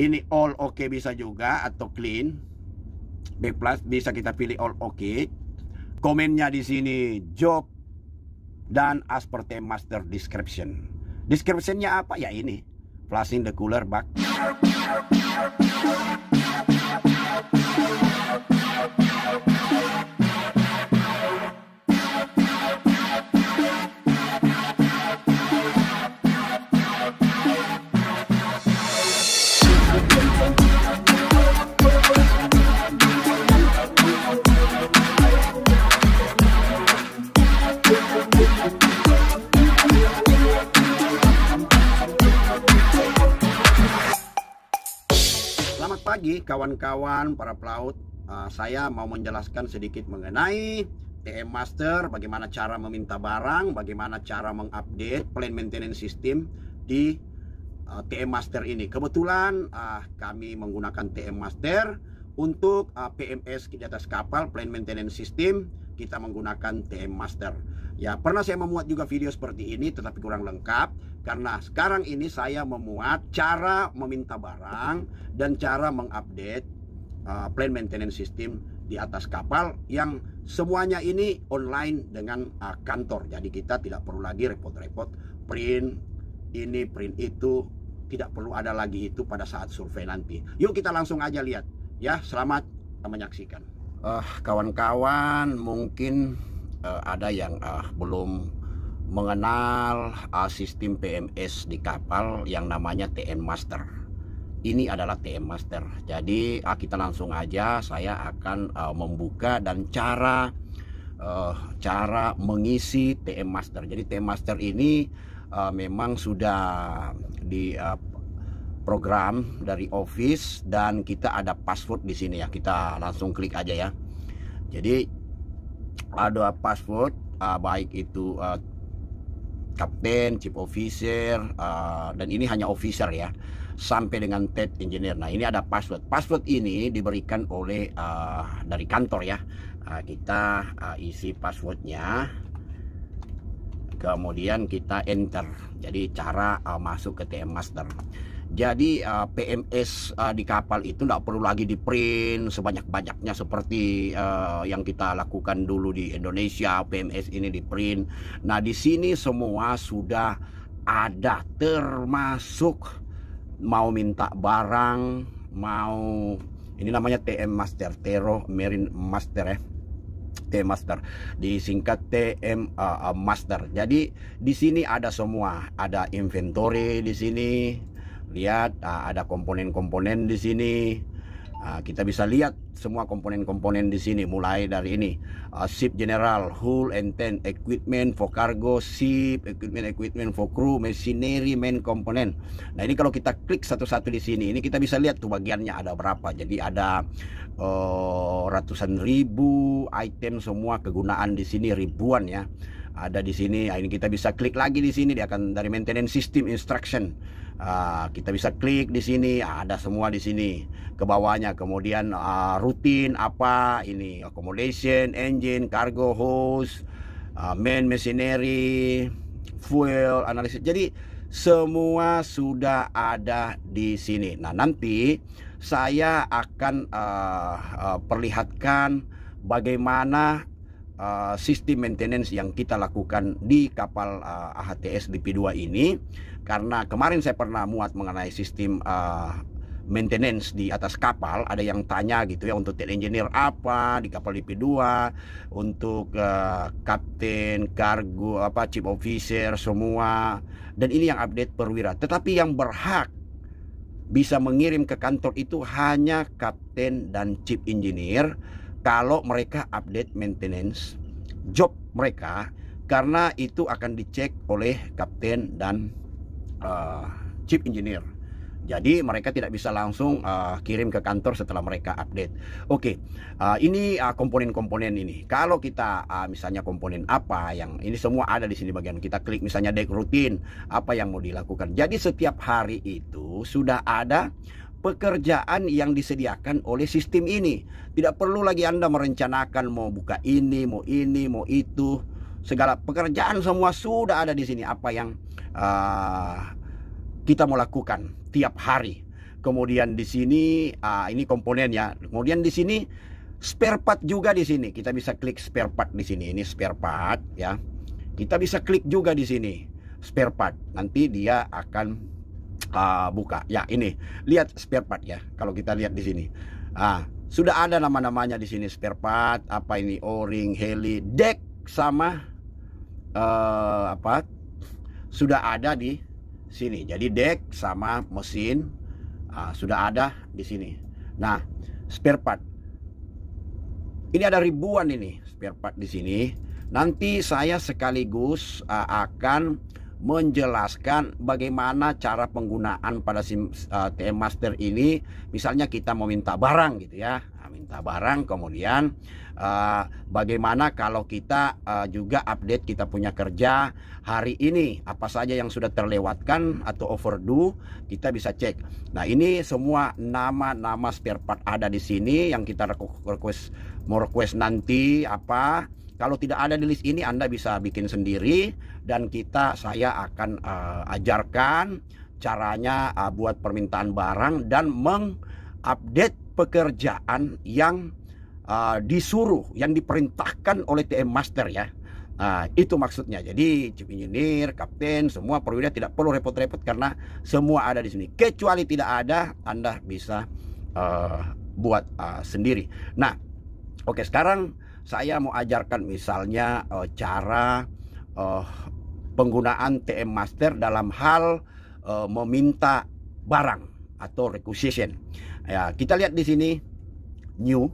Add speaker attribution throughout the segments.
Speaker 1: Ini all oke bisa juga, atau clean. Back plus bisa kita pilih all oke. Komennya di sini job dan as per theme master description. Descriptionnya apa? Ya ini, flushing the cooler bag. Selamat pagi kawan-kawan para pelaut. Saya mau menjelaskan sedikit mengenai TM Master, bagaimana cara meminta barang, bagaimana cara mengupdate plan maintenance system di TM Master ini. Kebetulan kami menggunakan TM Master untuk PMS di atas kapal, plan maintenance system kita menggunakan TM Master. Ya, pernah saya memuat juga video seperti ini tetapi kurang lengkap, karena sekarang ini saya memuat cara meminta barang dan cara mengupdate plan maintenance system di atas kapal yang semuanya ini online dengan kantor. Jadi kita tidak perlu lagi repot-repot print ini, print itu, tidak perlu ada lagi itu pada saat survei nanti. Yuk kita langsung aja lihat ya. Selamat menyaksikan. Kawan-kawan mungkin ada yang belum mengenal sistem PMS di kapal yang namanya TM Master. Ini adalah TM Master. Jadi kita langsung aja, saya akan membuka dan cara mengisi TM Master. Jadi TM Master ini memang sudah di program dari office dan kita ada password di sini ya. Kita langsung klik aja ya. Jadi ada password, baik itu kapten, chief officer, dan ini hanya officer ya, sampai dengan third engineer. Nah, ini ada password. Password ini diberikan oleh dari kantor ya. Kita isi passwordnya, kemudian kita enter. Jadi cara masuk ke TM Master. Jadi PMS di kapal itu tidak perlu lagi di print sebanyak-banyaknya seperti yang kita lakukan dulu di Indonesia. PMS ini di print. Nah, di sini semua sudah ada, termasuk mau minta barang, mau ini namanya TM Master, Tero Marine Master ya. TM Master disingkat TM Master. Jadi di sini ada semua, ada inventory di sini. Lihat, ada komponen-komponen di sini. Kita bisa lihat semua komponen-komponen di sini, mulai dari ini ship general, hull and tent, equipment for cargo, ship equipment for crew, machinery, main component. Nah, ini kalau kita klik satu-satu di sini, ini kita bisa lihat tuh bagiannya ada berapa. Jadi ada ratusan ribu item, semua kegunaan di sini ribuan ya. Ada di sini. Ini kita bisa klik lagi di sini, dia akan dari maintenance system instruction. Kita bisa klik di sini, ada semua di sini ke bawahnya. Kemudian rutin apa ini, accommodation, engine, cargo, hose, main machinery, fuel analysis. Jadi semua sudah ada di sini. Nah, nanti saya akan perlihatkan bagaimana sistem maintenance yang kita lakukan di kapal AHTS DP2 ini, karena kemarin saya pernah muat mengenai sistem maintenance di atas kapal. Ada yang tanya gitu ya, untuk third engineer apa di kapal DP2, untuk kapten, kargo, apa, chief officer semua. Dan ini yang update perwira. Tetapi yang berhak bisa mengirim ke kantor itu hanya kapten dan chief engineer kalau mereka update maintenance job mereka, karena itu akan dicek oleh kapten dan chief engineer. Jadi mereka tidak bisa langsung kirim ke kantor setelah mereka update. Oke, ini komponen-komponen ini. Kalau kita misalnya komponen apa yang ini semua ada di sini bagian. Kita klik misalnya deck rutin, apa yang mau dilakukan. Jadi setiap hari itu sudah ada pekerjaan yang disediakan oleh sistem ini. Tidak perlu lagi Anda merencanakan mau buka ini, mau itu. Segala pekerjaan semua sudah ada di sini. Apa yang kita mau lakukan tiap hari. Kemudian di sini ini komponennya. Kemudian di sini spare part juga di sini. Kita bisa klik spare part di sini. Ini spare part ya. Kita bisa klik juga di sini spare part. Nanti dia akan buka. Ya, ini. Lihat spare part ya. Kalau kita lihat di sini. Sudah ada nama-namanya di sini spare part. Apa ini? O-ring, heli, deck sama sudah ada di sini. Jadi deck sama mesin sudah ada di sini. Nah, spare part. Ini ada ribuan ini spare part di sini. Nanti saya sekaligus akan menjelaskan bagaimana cara penggunaan pada SIM TM Master ini. Misalnya kita mau minta barang gitu ya, minta barang, kemudian bagaimana kalau kita juga update kita punya kerja hari ini, apa saja yang sudah terlewatkan atau overdue, kita bisa cek. Nah, ini semua nama-nama spare part ada di sini yang kita request nanti apa. Kalau tidak ada di list ini, Anda bisa bikin sendiri, dan saya akan ajarkan caranya buat permintaan barang dan mengupdate pekerjaan yang disuruh, yang diperintahkan oleh TM Master ya. Itu maksudnya. Jadi chief engineer, kapten, semua perwira tidak perlu repot-repot karena semua ada di sini. Kecuali tidak ada, Anda bisa buat sendiri. Nah, oke, sekarang saya mau ajarkan misalnya cara penggunaan TM Master dalam hal meminta barang atau requisition. Ya, kita lihat di sini new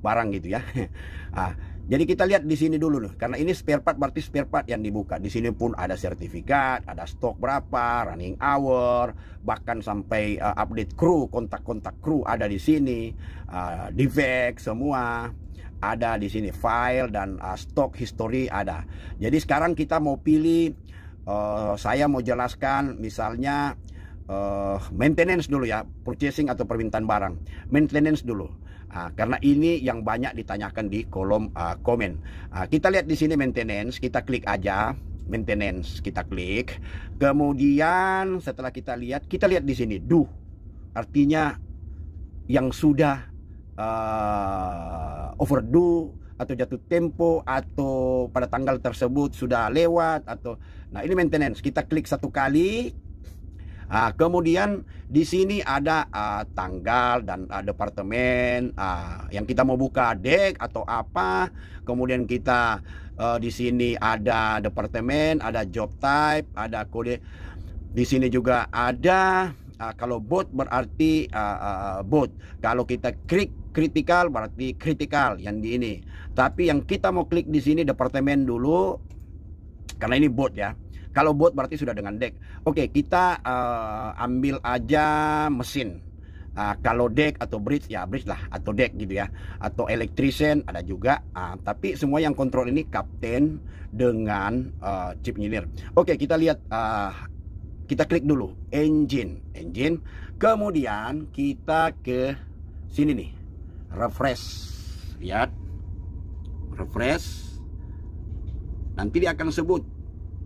Speaker 1: barang gitu ya. Jadi kita lihat di sini dulu nih, karena ini spare part berarti spare part yang dibuka. Di sini pun ada sertifikat, ada stok berapa, running hour, bahkan sampai update kru, kontak-kontak kru ada di sini, defect semua ada di sini, file dan stok history ada. Jadi sekarang kita mau pilih, saya mau jelaskan misalnya maintenance dulu ya, purchasing atau permintaan barang, maintenance dulu. Karena ini yang banyak ditanyakan di kolom komen. Kita lihat di sini maintenance, kita klik aja maintenance, kita klik. Kemudian setelah kita lihat di sini do, artinya yang sudah overdue atau jatuh tempo atau pada tanggal tersebut sudah lewat atau, nah ini maintenance, kita klik satu kali. Kemudian di sini ada tanggal dan departemen yang kita mau buka, deck atau apa. Kemudian kita di sini ada departemen, ada job type, ada kode. Di sini juga ada kalau bot berarti bot. Kalau kita klik critical berarti critical yang di ini. Tapi yang kita mau klik di sini departemen dulu karena ini bot ya. Kalau bot berarti sudah dengan deck. Oke, kita ambil aja mesin. Kalau deck atau bridge ya bridge lah, atau deck gitu ya. Atau electrician ada juga. Tapi semua yang kontrol ini kapten dengan chief engineer. Oke, kita lihat. Kita klik dulu engine. Kemudian kita ke sini nih, refresh. Lihat, refresh. Nanti dia akan sebut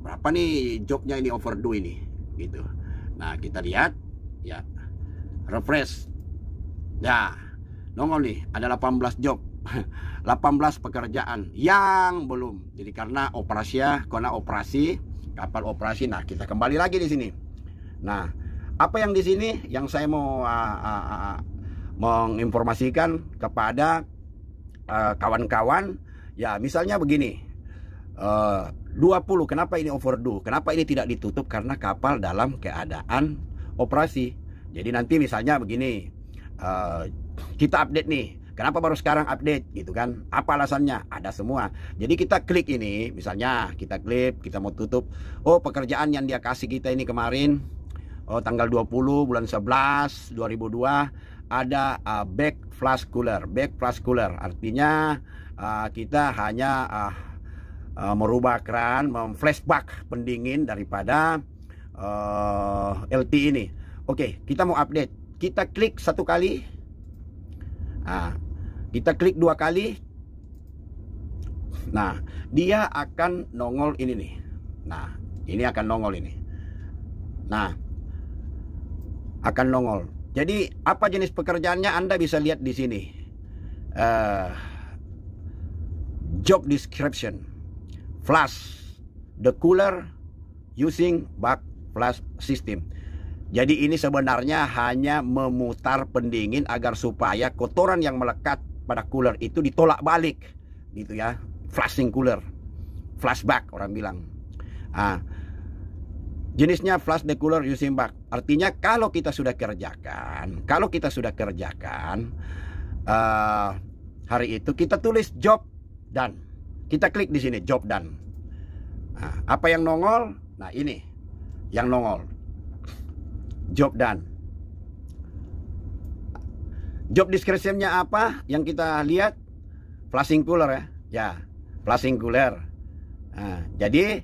Speaker 1: berapa nih jobnya ini overdue ini gitu. Nah, kita lihat ya, refresh ya, nongol nih ada 18 job 18 pekerjaan yang belum. Jadi karena operasi kapal operasi. Nah, kita kembali lagi di sini. Nah, apa yang di sini yang saya mau menginformasikan kepada kawan-kawan ya, misalnya begini, 20, kenapa ini overdue? Kenapa ini tidak ditutup? Karena kapal dalam keadaan operasi. Jadi nanti misalnya begini, kita update nih, kenapa baru sekarang update gitu kan? Apa alasannya? Ada semua. Jadi kita klik ini, misalnya kita klik, kita mau tutup. Oh, pekerjaan yang dia kasih kita ini kemarin, tanggal 20 bulan 11 2002 ada back flush cooler. Back flush cooler artinya kita hanya merubah keran, flashback pendingin daripada LT ini. Oke, kita mau update. Kita klik satu kali. Kita klik dua kali. Nah, dia akan nongol ini nih. Nah, ini akan nongol ini. Nah, akan nongol. Jadi apa jenis pekerjaannya Anda bisa lihat di sini. Job description, flush the cooler using bak flush system. Jadi ini sebenarnya hanya memutar pendingin agar supaya kotoran yang melekat pada cooler itu ditolak balik, gitu ya. Flushing cooler, flashback orang bilang. Jenisnya flush the cooler using bak. Artinya kalau kita sudah kerjakan, hari itu kita tulis job done. Kita klik di sini job done. Nah, apa yang nongol? Nah, ini yang nongol. Job done. Job description-nya apa? Yang kita lihat flushing cooler ya. Ya, flushing cooler. Nah, jadi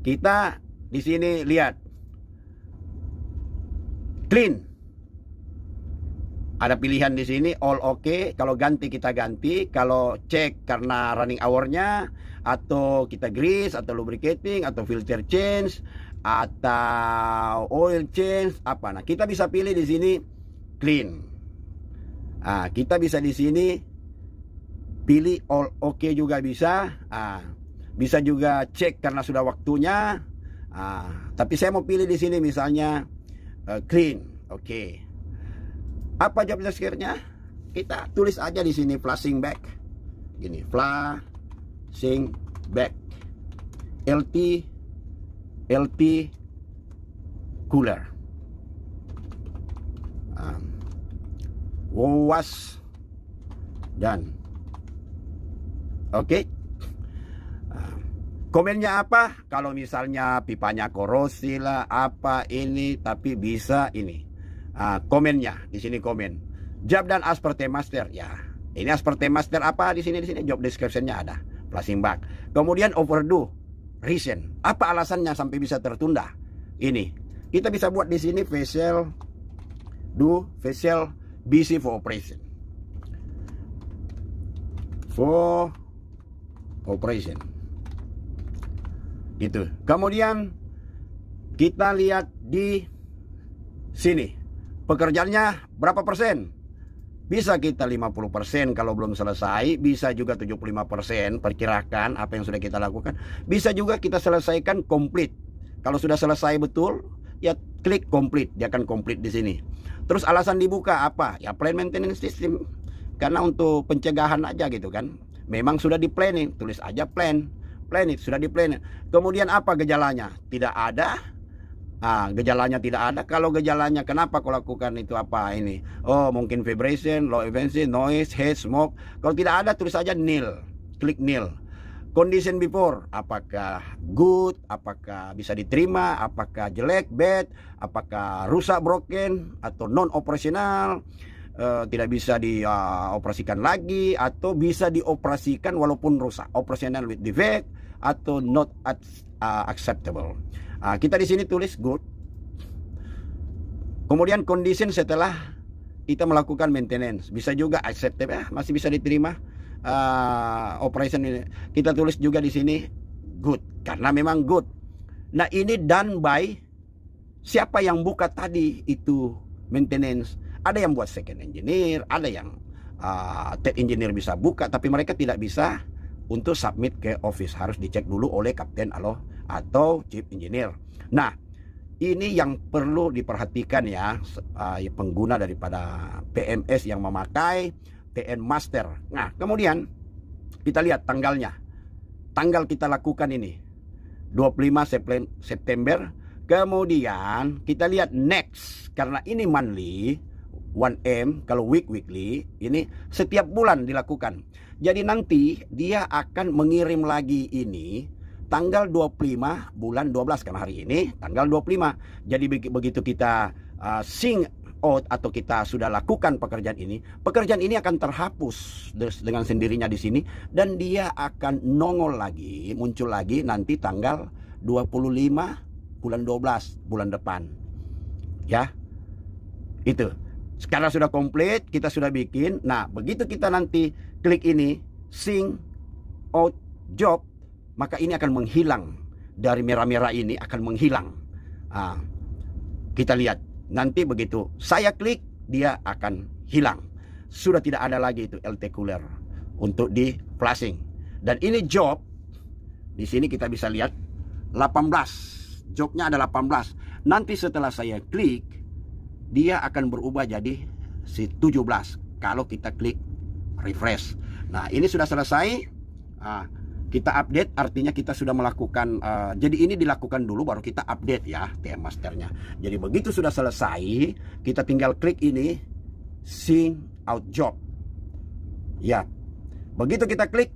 Speaker 1: kita di sini lihat clean. Ada pilihan di sini all okay. Kalau ganti kita ganti, kalau cek karena running hour-nya, atau kita grease atau lubricating atau filter change atau oil change apa. Nah, kita bisa pilih di sini clean. Nah, kita bisa di sini pilih all okay juga bisa. Bisa juga cek karena sudah waktunya. Tapi saya mau pilih di sini misalnya clean. Oke. Apa job description-nya? Kita tulis aja di sini flushing back. Gini, flushing back. LT cooler. Was dan oke. Komennya apa? Kalau misalnya pipanya korosi lah, apa ini, tapi bisa ini. Komennya di sini komen. Job dan as per master ya. Ini as per master apa di sini job description-nya ada. Flushing back. Kemudian overdue reason. Apa alasannya sampai bisa tertunda? Ini kita bisa buat di sini facial busy for operation. For operation. Gitu. Kemudian kita lihat di sini. Pekerjaannya berapa persen? Bisa kita 50% kalau belum selesai, bisa juga 75% perkirakan apa yang sudah kita lakukan. Bisa juga kita selesaikan komplit. Kalau sudah selesai betul, ya klik komplit, dia akan komplit di sini. Terus alasan dibuka apa? Ya plan maintenance system. Karena untuk pencegahan aja gitu kan. Memang sudah di planning, tulis aja plan it, sudah di plan. Kemudian apa gejalanya? Tidak ada. Gejalanya tidak ada. Kalau gejalanya kenapa kau lakukan itu apa ini? Oh, mungkin vibration, low efficiency, noise, heat, smoke. Kalau tidak ada tulis saja nil. Klik nil. Condition before, apakah good, apakah bisa diterima, apakah jelek, bad, apakah rusak, broken, atau non operasional, tidak bisa dioperasikan lagi, atau bisa dioperasikan walaupun rusak, operational with defect, atau not acceptable. Kita di sini tulis good. Kemudian condition setelah kita melakukan maintenance, bisa juga acceptable, masih bisa diterima. Operation ini kita tulis juga di sini good karena memang good. Nah, ini done by siapa yang buka tadi itu maintenance. Ada yang buat second engineer, ada yang third engineer bisa buka, tapi mereka tidak bisa untuk submit ke office, harus dicek dulu oleh kapten atau chief engineer. Nah, ini yang perlu diperhatikan ya, pengguna daripada PMS yang memakai TN Master. Nah, kemudian kita lihat tanggalnya. Tanggal kita lakukan ini 25 September. Kemudian kita lihat next, karena ini monthly 1M, kalau weekly ini setiap bulan dilakukan. Jadi nanti dia akan mengirim lagi ini tanggal 25 bulan 12 kan hari ini tanggal 25. Jadi begitu kita sync out atau kita sudah lakukan pekerjaan ini akan terhapus dengan sendirinya di sini dan dia akan nongol lagi, muncul lagi nanti tanggal 25 bulan 12 bulan depan. Ya. Itu. Sekarang sudah komplit, kita sudah bikin. Nah, begitu kita nanti klik ini, sync out job, maka ini akan menghilang. Dari merah-merah ini akan menghilang. Kita lihat nanti begitu saya klik dia akan hilang. Sudah tidak ada lagi itu LT Cooler untuk di flashing. Dan ini job di sini kita bisa lihat 18. Jobnya ada 18. Nanti setelah saya klik dia akan berubah jadi si 17 kalau kita klik refresh. Nah, ini sudah selesai. Kita update, artinya kita sudah melakukan jadi ini dilakukan dulu baru kita update ya TM Masternya. Jadi begitu sudah selesai, kita tinggal klik ini sync out job. Ya. Begitu kita klik,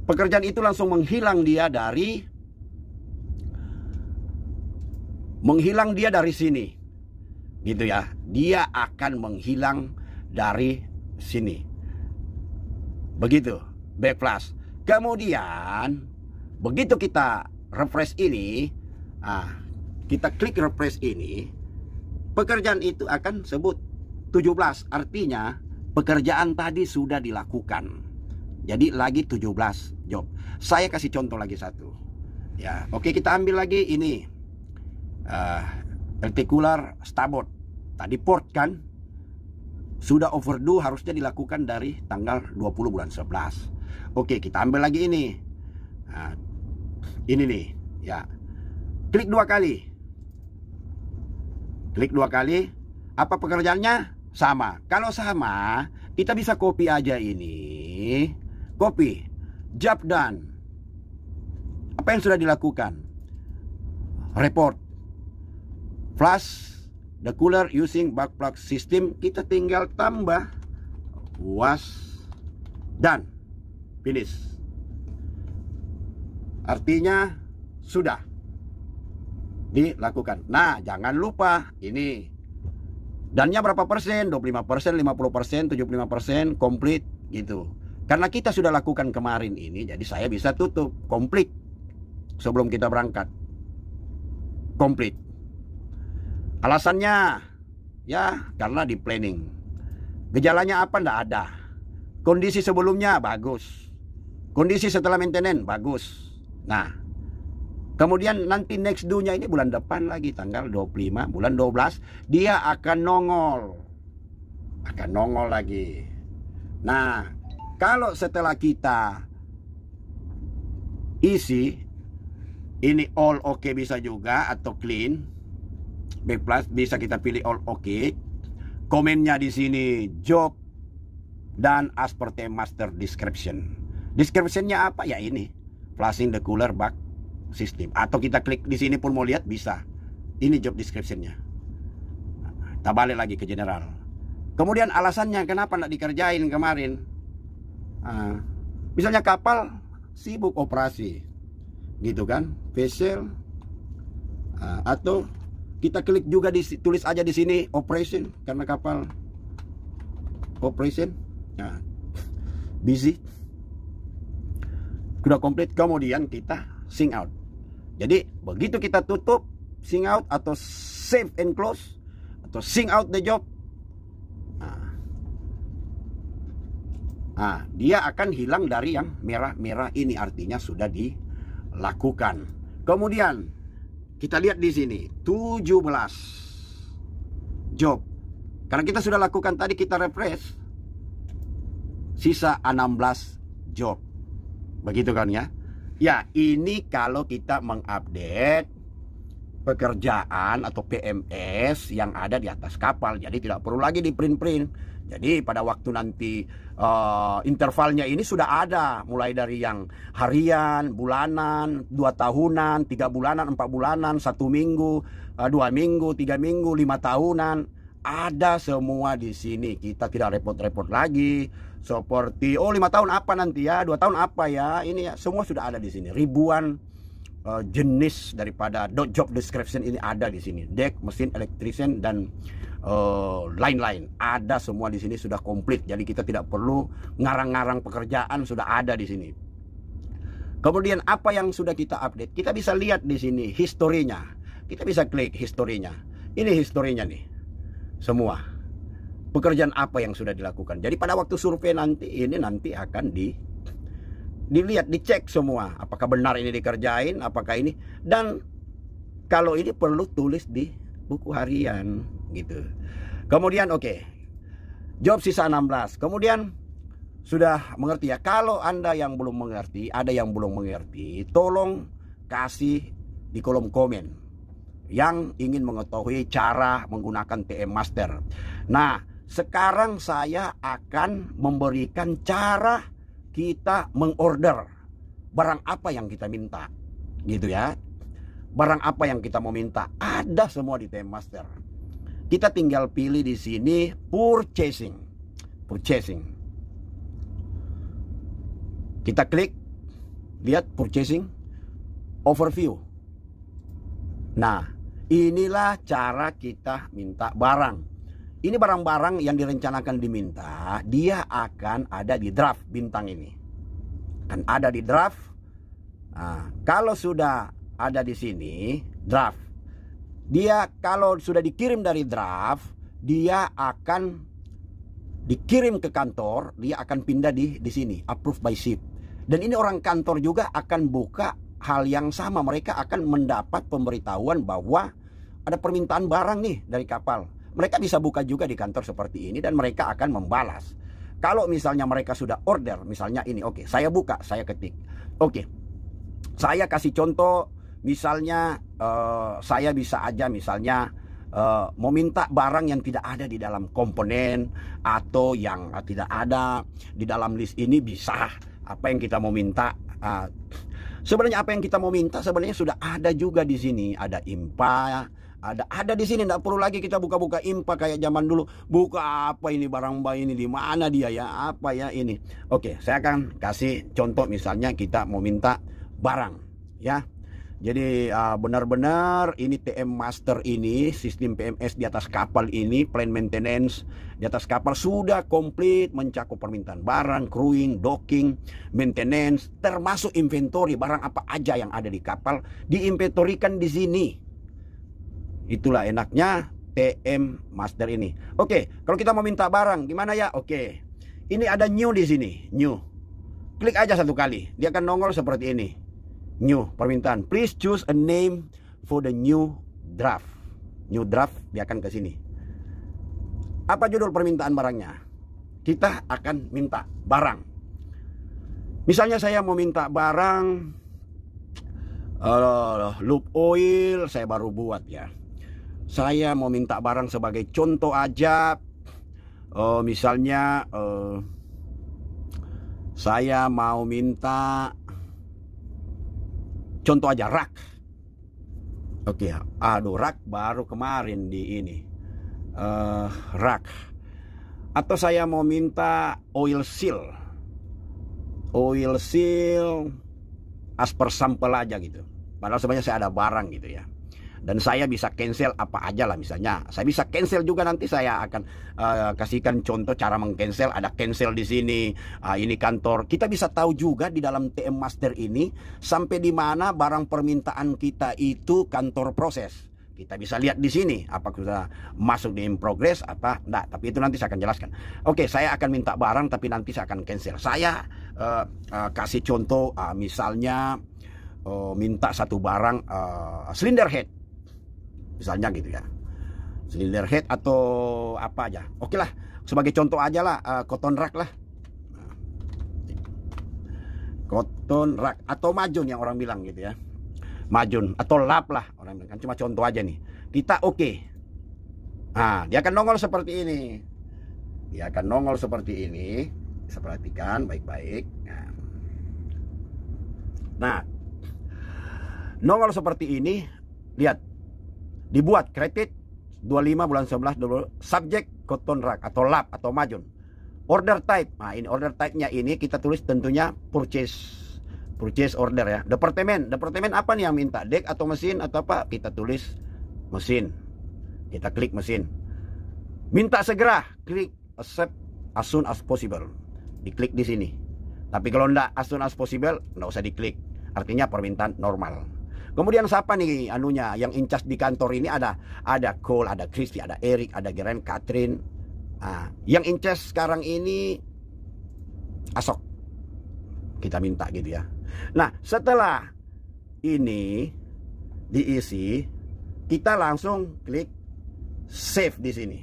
Speaker 1: pekerjaan itu langsung menghilang dia dari sini. Gitu ya. Dia akan menghilang dari sini. Begitu, back flash. Kemudian begitu kita refresh ini, kita klik refresh ini, pekerjaan itu akan sebut 17. Artinya pekerjaan tadi sudah dilakukan. Jadi lagi 17 job. Saya kasih contoh lagi satu. Ya, oke, kita ambil lagi ini. LT Cooler starboard. Tadi port kan sudah overdue, harusnya dilakukan dari tanggal 20 bulan 11. Oke, kita ambil lagi ini. Ini nih, ya. Klik 2 kali. Klik 2 kali. Apa pekerjaannya? Sama. Kalau sama, kita bisa copy aja ini. Copy. Job done. Apa yang sudah dilakukan? Report. Flush the cooler using bug plug system. Kita tinggal tambah was done, finish. Artinya sudah dilakukan. Nah, jangan lupa ini dannya berapa persen? 25%, 50%, 75%, komplit gitu. Karena kita sudah lakukan kemarin ini, jadi saya bisa tutup komplit sebelum kita berangkat. Komplit. Alasannya ya karena di planning. Gejalanya apa? Nggak ada. Kondisi sebelumnya bagus. Kondisi setelah maintenance bagus. Nah, kemudian nanti next due-nya ini bulan depan lagi tanggal 25 bulan 12 dia akan nongol. Akan nongol lagi. Nah, kalau setelah kita isi ini all oke bisa juga atau clean. Back plus bisa kita pilih all oke. Komennya di sini job dan as per TM Master description. Descriptionnya apa? Ya ini, flushing the cooler bug system. Atau kita klik di sini pun mau lihat bisa. Ini job descriptionnya. Kita balik lagi ke general. Kemudian alasannya kenapa nggak dikerjain kemarin? Misalnya kapal sibuk operasi, gitu kan? Vessel atau kita klik juga tulis aja di sini operation karena kapal operation. Nah, busy. Sudah komplit, kemudian kita sync out. Jadi begitu kita tutup sync out atau save and close atau sync out the job, dia akan hilang dari yang merah-merah ini, artinya sudah dilakukan. Kemudian kita lihat di sini 17 job. Karena kita sudah lakukan tadi, kita refresh. Sisa 16 job. Begitu kan ya? Ya, ini kalau kita mengupdate pekerjaan atau PMS yang ada di atas kapal. Jadi tidak perlu lagi di print-print. Jadi pada waktu nanti intervalnya ini sudah ada, mulai dari yang harian, bulanan, 2 tahunan, 3 bulanan, 4 bulanan, 1 minggu, 2 minggu, 3 minggu, 5 tahunan, ada semua di sini. Kita tidak repot-repot lagi seperti 5 tahun apa nanti ya, 2 tahun apa ya, ini ya semua sudah ada di sini. Ribuan jenis daripada job description ini ada di sini. Deck, mesin, electrician dan lain-lain ada semua di sini, sudah komplit. Jadi kita tidak perlu ngarang-ngarang pekerjaan, sudah ada di sini. Kemudian apa yang sudah kita update, kita bisa lihat di sini historinya. Kita bisa klik historinya. Ini historinya nih, semua pekerjaan apa yang sudah dilakukan. Jadi pada waktu survei nanti ini nanti akan dilihat, dicek semua apakah benar ini dikerjain, apakah ini. Dan Kalau ini perlu tulis di buku harian gitu. Kemudian jawab sisa 16. Kemudian sudah mengerti ya. Kalau Anda yang belum mengerti, ada yang belum mengerti, tolong kasih di kolom komen yang ingin mengetahui cara menggunakan TM Master. Nah, sekarang saya akan memberikan cara kita mengorder barang apa yang kita minta, gitu ya. Barang apa yang kita mau minta ada semua di TM Master. Kita tinggal pilih di sini purchasing. Kita klik, lihat purchasing, overview. Nah, inilah cara kita minta barang. Ini barang-barang yang direncanakan diminta, dia akan ada di draft bintang ini. Akan ada di draft. Nah, kalau sudah ada di sini draft, dia kalau sudah dikirim dari draft, dia akan dikirim ke kantor, dia akan pindah di sini approved by ship. Dan ini orang kantor juga akan buka hal yang sama. Mereka akan mendapat pemberitahuan bahwa ada permintaan barang nih dari kapal. Mereka bisa buka juga di kantor seperti ini dan mereka akan membalas. Kalau misalnya mereka sudah order, misalnya ini, saya buka, saya ketik. Saya kasih contoh, misalnya saya bisa aja misalnya mau minta barang yang tidak ada di dalam komponen atau yang tidak ada di dalam list ini bisa. Apa yang kita mau minta? Sebenarnya apa yang kita mau minta sebenarnya sudah ada juga di sini. Ada IMPA, ada di sini. Tidak perlu lagi kita buka-buka IMPA kayak zaman dulu. Buka apa ini barang bayi ini, di mana dia ya? Apa ya ini? Saya akan kasih contoh, misalnya kita mau minta barang, ya. Jadi benar-benar ini TM Master ini, sistem PMS di atas kapal ini, plan maintenance di atas kapal sudah komplit mencakup permintaan barang, crewing, docking, maintenance, termasuk inventory barang apa aja yang ada di kapal diinventorikan di sini. Itulah enaknya TM Master ini. Kalau kita mau minta barang gimana ya? Ini ada new di sini, new. Klik aja satu kali, dia akan nongol seperti ini. New permintaan, please choose a name for the new draft. New draft, dia akan ke sini. Apa judul permintaan barangnya? Kita akan minta barang. Misalnya saya mau minta barang loop oil, saya baru buat ya. Saya mau minta barang sebagai contoh aja. Misalnya saya mau minta contoh aja rak. Rak baru kemarin di ini. Rak. Atau saya mau minta oil seal. Oil seal as per sampel aja gitu. Padahal sebenarnya saya ada barang gitu ya. Dan saya bisa cancel apa aja lah, misalnya saya bisa cancel juga. Nanti saya akan kasihkan contoh cara mengcancel. Ada cancel di sini. Ini kantor. Kita bisa tahu juga di dalam TM Master ini sampai di mana barang permintaan kita itu kantor proses. Kita bisa lihat di sini apakah sudah masuk di in progress apa enggak. Tapi itu nanti saya akan jelaskan. Saya akan minta barang tapi nanti saya akan cancel. Saya kasih contoh, misalnya minta satu barang cylinder head. Misalnya gitu ya, cylinder head atau apa aja. Lah, sebagai contoh aja lah, cotton rack lah, cotton rack atau majun yang orang bilang gitu ya, majun atau lap lah orang bilang, kan cuma contoh aja nih. Kita dia akan nongol seperti ini. Dia akan nongol seperti ini. Bisa perhatikan baik-baik. Nah, nongol seperti ini. Lihat, dibuat kredit 25 bulan 11 dulu, subjek cotton rack atau lap atau majun. Order type, nah ini order type-nya ini kita tulis tentunya purchase order ya. Departemen apa nih yang minta, deck atau mesin atau apa, kita tulis mesin. Kita klik mesin. Minta segera, klik accept as soon as possible. Diklik di sini. Tapi kalau enggak as soon as possible, enggak usah diklik. Artinya permintaan normal. Kemudian siapa nih anunya yang in charge di kantor ini? Ada Cole, ada Christy, ada Eric, ada Geren, Catherine. Yang in charge sekarang ini Asok. Kita minta gitu ya. Nah, setelah ini diisi, kita langsung klik save di sini.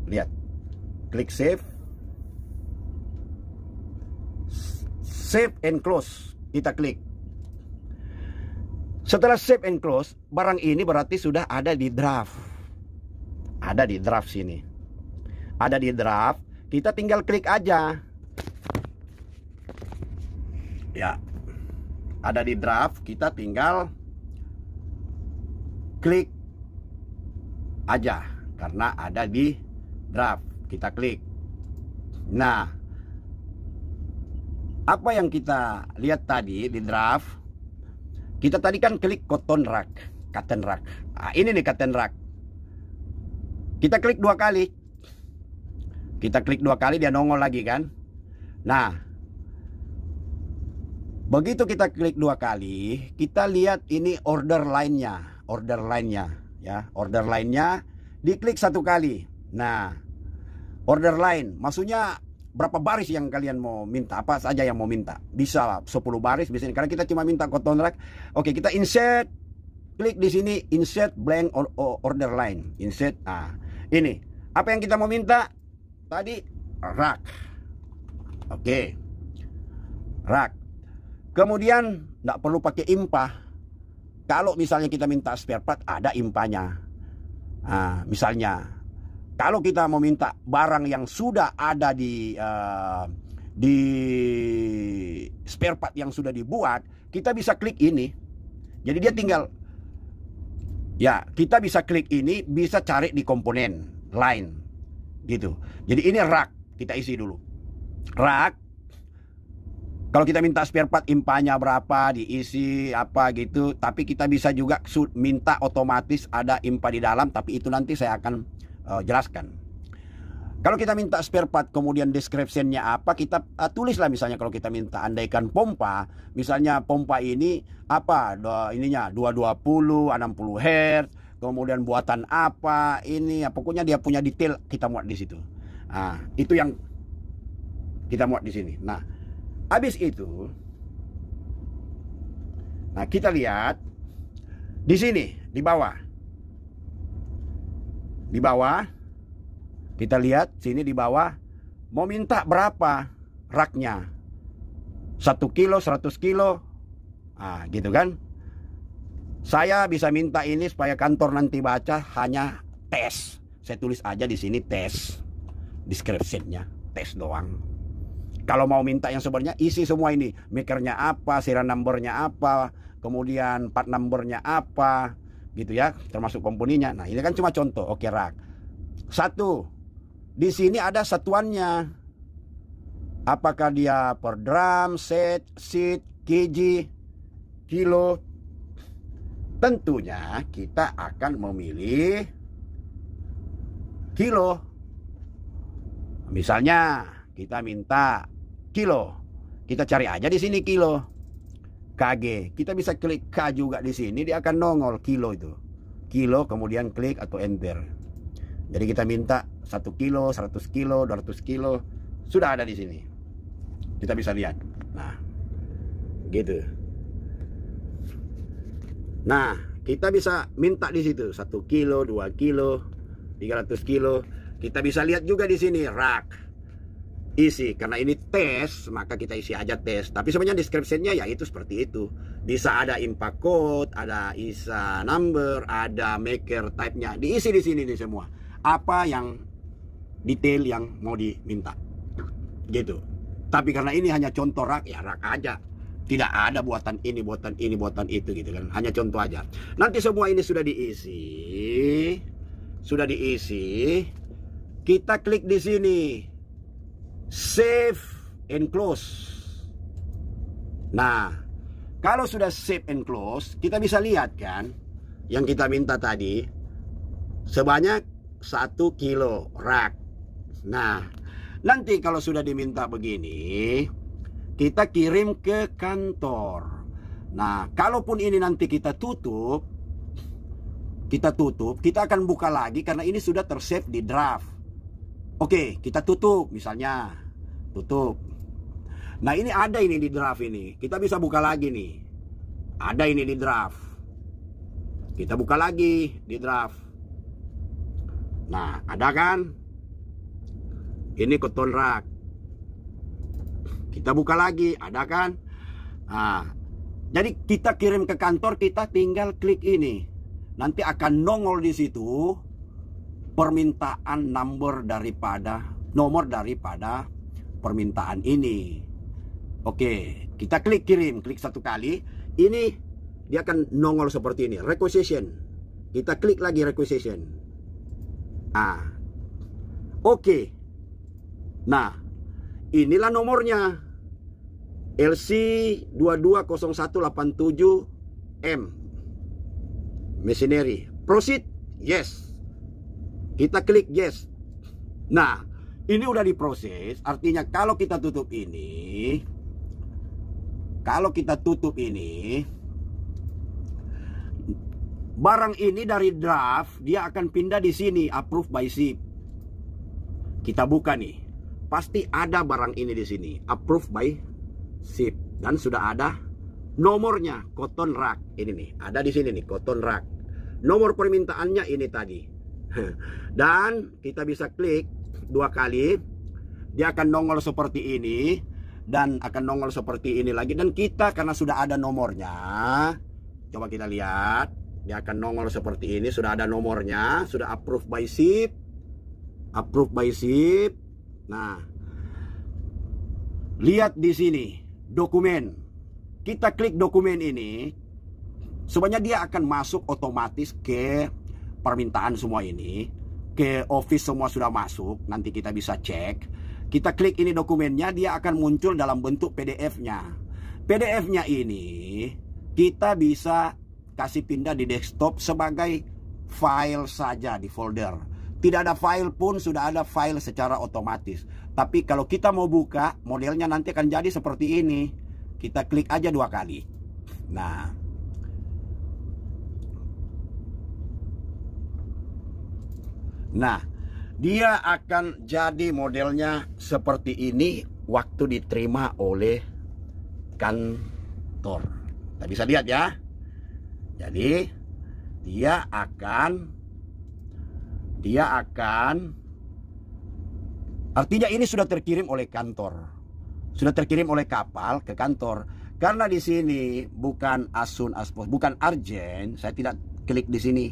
Speaker 1: Lihat, klik save, save and close, kita klik. Setelah save and close, barang ini berarti sudah ada di draft. Ada di draft sini. Ada di draft, kita tinggal klik aja. Ya, ada di draft, kita tinggal klik aja karena ada di draft. Kita klik. Nah, apa yang kita lihat tadi di draft, kita tadi kan klik cotton rag, cotton rag. Nah, ini nih cotton rag. Kita klik 2 kali. Kita klik 2 kali, dia nongol lagi kan. Nah, begitu kita klik 2 kali, kita lihat ini order line-nya. Order line-nya ya, order line-nya diklik 1 kali. Nah, order line maksudnya berapa baris yang kalian mau minta, apa saja yang mau minta. Bisa 10 baris bisa, karena kita cuma minta cotton rag. Oke, kita insert, klik di sini insert blank order line. Insert. Nah, ini apa yang kita mau minta tadi, rag. Oke, rag. Kemudian nggak perlu pakai impah. Kalau misalnya kita minta spare part, ada impahnya. Nah, misalnya kalau kita mau minta barang yang sudah ada di spare part yang sudah dibuat, kita bisa klik ini. Jadi dia tinggal, ya kita bisa klik ini, bisa cari di komponen line gitu. Jadi ini rag, kita isi dulu rag. Kalau kita minta spare part, impahnya berapa, diisi apa gitu. Tapi kita bisa juga minta otomatis ada impah di dalam, tapi itu nanti saya akan jelaskan. Kalau kita minta spare part, kemudian description-nya apa, kita tulislah. Misalnya kalau kita minta andaikan pompa, misalnya pompa ini apa, ininya 220, 60 Hz, kemudian buatan apa, ini ya, pokoknya dia punya detail, kita muat di situ. Nah, itu yang kita muat di sini. Nah, habis itu, nah kita lihat di sini di bawah. Di bawah kita lihat sini di bawah mau minta berapa raknya. 1 kilo, 100 kilo. Ah, gitu kan. Saya bisa minta ini supaya kantor nanti baca hanya tes. Saya tulis aja di sini tes. Description-nya tes doang. Kalau mau minta yang sebenarnya, isi semua ini. Makernya apa, serial numbernya apa, kemudian part numbernya apa, gitu ya, termasuk komponennya. Nah, ini kan cuma contoh. Oke, rak. 1. Di sini ada satuannya. Apakah dia per drum, set, seat, kg, kilo. Tentunya kita akan memilih kilo. Misalnya kita minta kilo, kita cari aja di sini kilo, kg. Kita bisa klik K juga di sini, dia akan nongol kilo itu, kilo, kemudian klik atau enter. Jadi kita minta 1 kilo, 100 kilo, 200 kilo, sudah ada di sini. Kita bisa lihat. Nah, gitu. Nah, kita bisa minta di situ 1 kilo, 2 kilo, 300 kilo. Kita bisa lihat juga di sini rak. Isi, karena ini tes, maka kita isi aja tes. Tapi sebenarnya description-nya ya itu seperti itu. Bisa ada impah code, ada ISA number, ada maker type-nya. Diisi di sini nih semua. Apa yang detail yang mau diminta. Gitu. Tapi karena ini hanya contoh rak, ya rak aja. Tidak ada buatan ini, buatan ini, buatan itu gitu kan. Hanya contoh aja. Nanti semua ini sudah diisi. Sudah diisi. Kita klik di sini. Save and close. Nah, kalau sudah save and close, kita bisa lihat kan yang kita minta tadi sebanyak 1 kilo rak. Nah, nanti kalau sudah diminta begini, kita kirim ke kantor. Nah, kalaupun ini nanti kita tutup, kita akan buka lagi karena ini sudah tersave di draft. Oke, kita tutup misalnya. Tutup. Nah, ini ada ini di draft ini. Kita bisa buka lagi nih. Ada ini di draft. Kita buka lagi di draft. Nah, ada kan? Ini cotton rag. Kita buka lagi, ada kan? Nah, jadi kita kirim ke kantor, kita tinggal klik ini. Nanti akan nongol di situ permintaan nomor daripada permintaan ini. Oke, kita klik kirim, klik satu kali. Ini dia akan nongol seperti ini, requisition. Kita klik lagi requisition. Nah, oke. Nah, inilah nomornya. LC 220187M Machinery. Proceed. Yes. Kita klik yes. Nah, ini udah diproses. Artinya kalau kita tutup ini, barang ini dari draft dia akan pindah di sini, approved by ship. Kita buka nih. Pasti ada barang ini di sini, approved by ship, dan sudah ada nomornya, cotton rag. Ini nih, ada di sini nih, cotton rag. Nomor permintaannya ini tadi. Dan kita bisa klik 2 kali, dia akan nongol seperti ini, dan akan nongol seperti ini lagi. Dan kita karena sudah ada nomornya, coba kita lihat, dia akan nongol seperti ini, sudah ada nomornya, sudah approved by ship, Nah, lihat di sini dokumen. Kita klik dokumen ini, sebenarnya dia akan masuk otomatis ke permintaan semua ini, ke office semua sudah masuk. Nanti kita bisa cek. Kita klik ini dokumennya, dia akan muncul dalam bentuk PDF-nya. PDF-nya ini kita bisa kasih pindah di desktop sebagai file saja di folder. Tidak ada file pun, sudah ada file secara otomatis. Tapi kalau kita mau buka, modelnya nanti akan jadi seperti ini. Kita klik aja 2 kali. Nah, dia akan jadi modelnya seperti ini waktu diterima oleh kantor. Kita bisa lihat ya. Jadi dia akan artinya ini sudah terkirim oleh kantor, sudah terkirim oleh kapal ke kantor. Karena di sini bukan bukan urgent, saya tidak klik di sini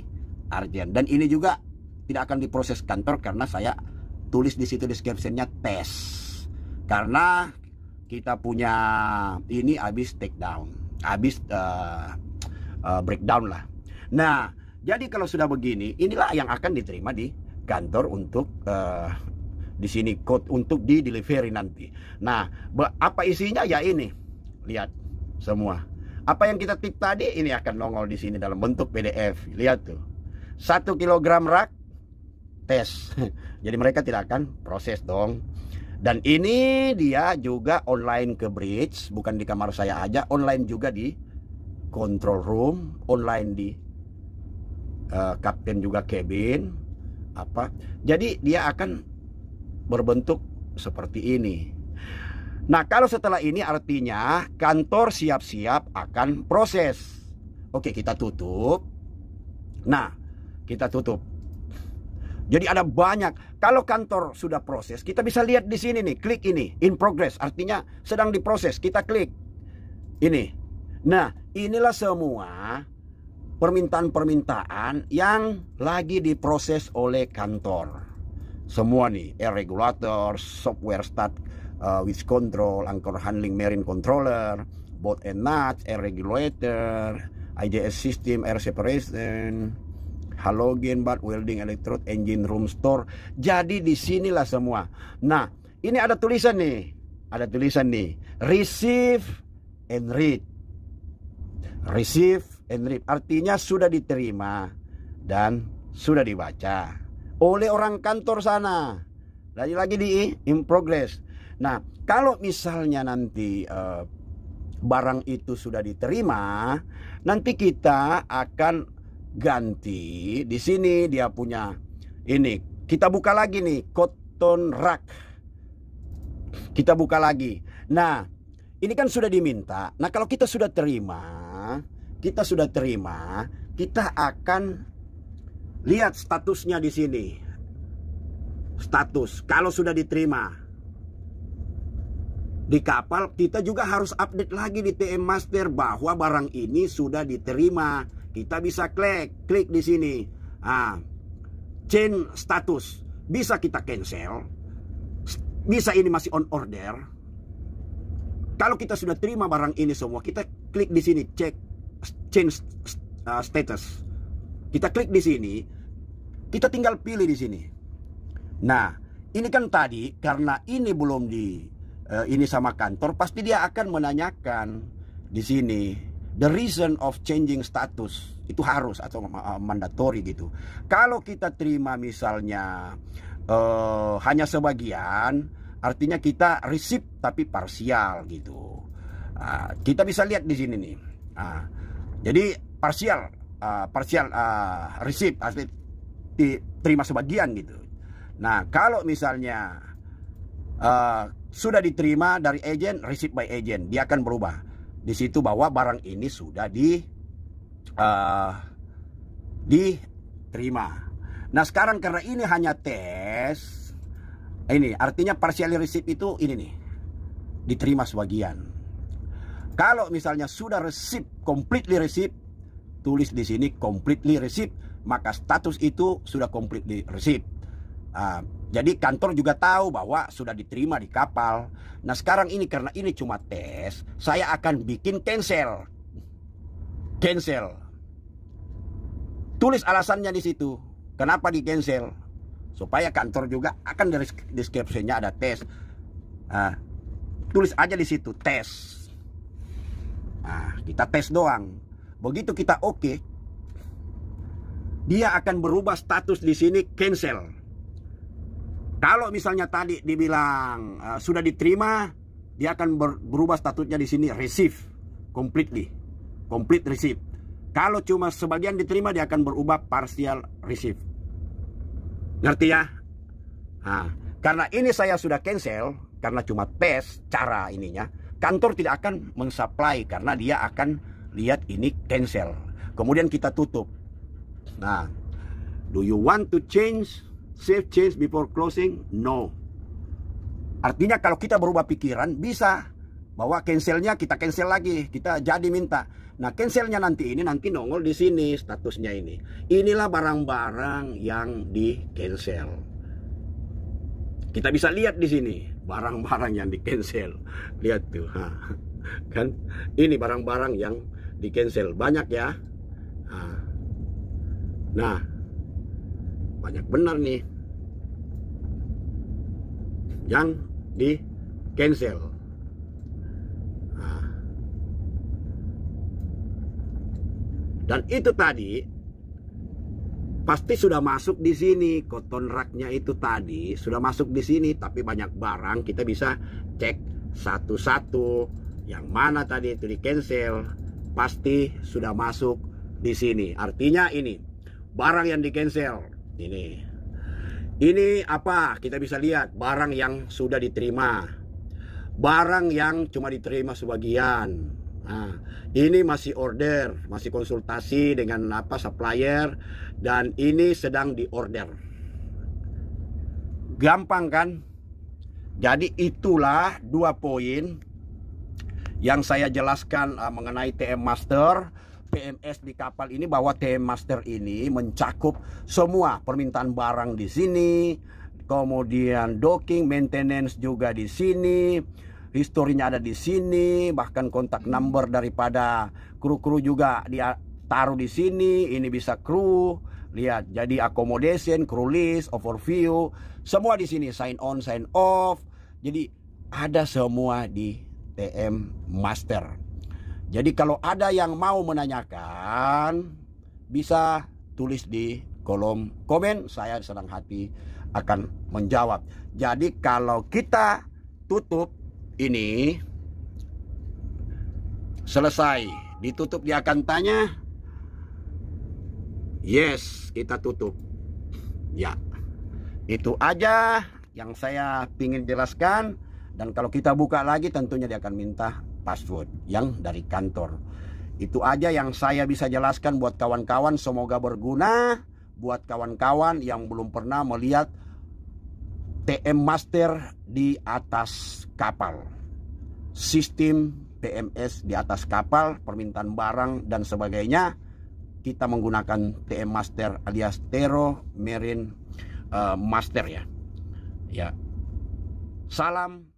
Speaker 1: urgent. Dan ini juga tidak akan diproses kantor karena saya tulis di situ description-nya tes. Karena kita punya ini habis take down, habis breakdown lah. Nah, jadi kalau sudah begini, inilah yang akan diterima di kantor untuk di sini code untuk di delivery nanti. Nah, apa isinya ya ini? Lihat semua. Apa yang kita tik tadi ini akan nongol di sini dalam bentuk PDF. Lihat tuh. 1 kilogram rak tes. Jadi mereka tidak akan proses dong. Dan ini dia juga online ke bridge, bukan di kamar saya aja, online juga di control room, online di kapten juga cabin jadi dia akan berbentuk seperti ini. Nah, kalau setelah ini artinya kantor siap-siap akan proses. Oke, kita tutup. Nah, kita tutup. Jadi ada banyak. Kalau kantor sudah proses, kita bisa lihat di sini nih, klik ini in progress, artinya sedang diproses. Kita klik ini. Nah, inilah semua permintaan-permintaan yang lagi diproses oleh kantor. Semua nih, air regulator, software start with control, anchor handling marine controller, boat and nuts, air regulator, IJS system, air separation, halogen, butt welding, electrode, engine room store. Jadi disinilah semua. Nah, ini ada tulisan nih, receive and read. Receive and read artinya sudah diterima dan sudah dibaca oleh orang kantor sana. Lagi-lagi di in progress. Nah, kalau misalnya nanti barang itu sudah diterima, nanti kita akan ganti di sini. Dia punya ini, kita buka lagi nih, cotton rag. Kita buka lagi. Nah, ini kan sudah diminta. Nah, kalau kita sudah terima, kita akan lihat statusnya di sini. Status kalau sudah diterima di kapal, kita juga harus update lagi di TM Master bahwa barang ini sudah diterima. Kita bisa klik di sini. Change status. Bisa kita cancel. Bisa ini masih on order. Kalau kita sudah terima barang ini semua, kita klik di sini cek change status. Kita klik di sini. Kita tinggal pilih di sini. Nah, ini kan tadi karena ini belum ini sama kantor, pasti dia akan menanyakan di sini the reason of changing status. Itu harus atau mandatory gitu. Kalau kita terima misalnya hanya sebagian, artinya kita receive tapi parsial gitu. Kita bisa lihat di sini nih. Jadi parsial receive artinya diterima sebagian gitu. Nah, kalau misalnya sudah diterima dari agent, receipt by agent, dia akan berubah di situ bahwa barang ini sudah diterima. Nah, sekarang karena ini hanya tes, ini artinya partial receipt itu ini nih, diterima sebagian. Kalau misalnya sudah receipt, completely receipt, tulis di sini completely receipt, maka status itu sudah completely receipt. Jadi kantor juga tahu bahwa sudah diterima di kapal. Nah, sekarang ini karena ini cuma tes, saya akan bikin cancel. Tulis alasannya di situ. Kenapa di cancel? Supaya kantor juga akan dari deskripsinya ada tes. Tulis aja di situ tes. Kita tes doang. Begitu kita oke, dia akan berubah status di sini cancel. Kalau misalnya tadi dibilang sudah diterima, dia akan berubah statusnya di sini receive complete receive. Kalau cuma sebagian diterima, dia akan berubah partial receive. Ngerti ya? Karena ini saya sudah cancel, karena cuma tes cara ininya, kantor tidak akan mensupply karena dia akan lihat ini cancel. Kemudian kita tutup. Nah, do you want to save change before closing? No. Artinya kalau kita berubah pikiran, bisa bahwa cancelnya kita cancel lagi, kita jadi minta. Nah, cancelnya nanti nongol di sini statusnya ini. Inilah barang-barang yang di cancel. Kita bisa lihat di sini barang-barang yang di cancel. Lihat tuh, kan? Ini barang-barang yang di cancel banyak ya. Nah, banyak benar nih yang di cancel. Dan itu tadi pasti sudah masuk di sini, cotton racknya itu tadi sudah masuk di sini, tapi banyak barang kita bisa cek satu-satu yang mana tadi itu di cancel, pasti sudah masuk di sini. Artinya ini barang yang di cancel ini apa? Kita bisa lihat barang yang sudah diterima, barang yang cuma diterima sebagian. Nah, ini masih order, masih konsultasi dengan supplier, dan ini sedang diorder. Gampang kan? Jadi itulah 2 poin yang saya jelaskan mengenai TM Master, PMS di kapal ini, bahwa TM Master ini mencakup semua permintaan barang di sini, kemudian docking, maintenance juga di sini, historinya ada di sini, bahkan kontak number daripada kru-kru juga dia taruh di sini. Ini bisa kru, lihat, jadi accommodation, crew list, overview, semua di sini, sign on, sign off. Jadi ada semua di TM Master. Jadi kalau ada yang mau menanyakan, bisa tulis di kolom komen, saya senang hati akan menjawab. Jadi kalau kita tutup ini, selesai ditutup, dia akan tanya, yes, kita tutup. Ya, itu aja yang saya ingin jelaskan. Dan kalau kita buka lagi, tentunya dia akan minta password yang dari kantor. Itu aja yang saya bisa jelaskan buat kawan-kawan, semoga berguna buat kawan-kawan yang belum pernah melihat TM Master di atas kapal. Sistem PMS di atas kapal, permintaan barang dan sebagainya, kita menggunakan TM Master alias Tero Marine Master ya. Ya. Salam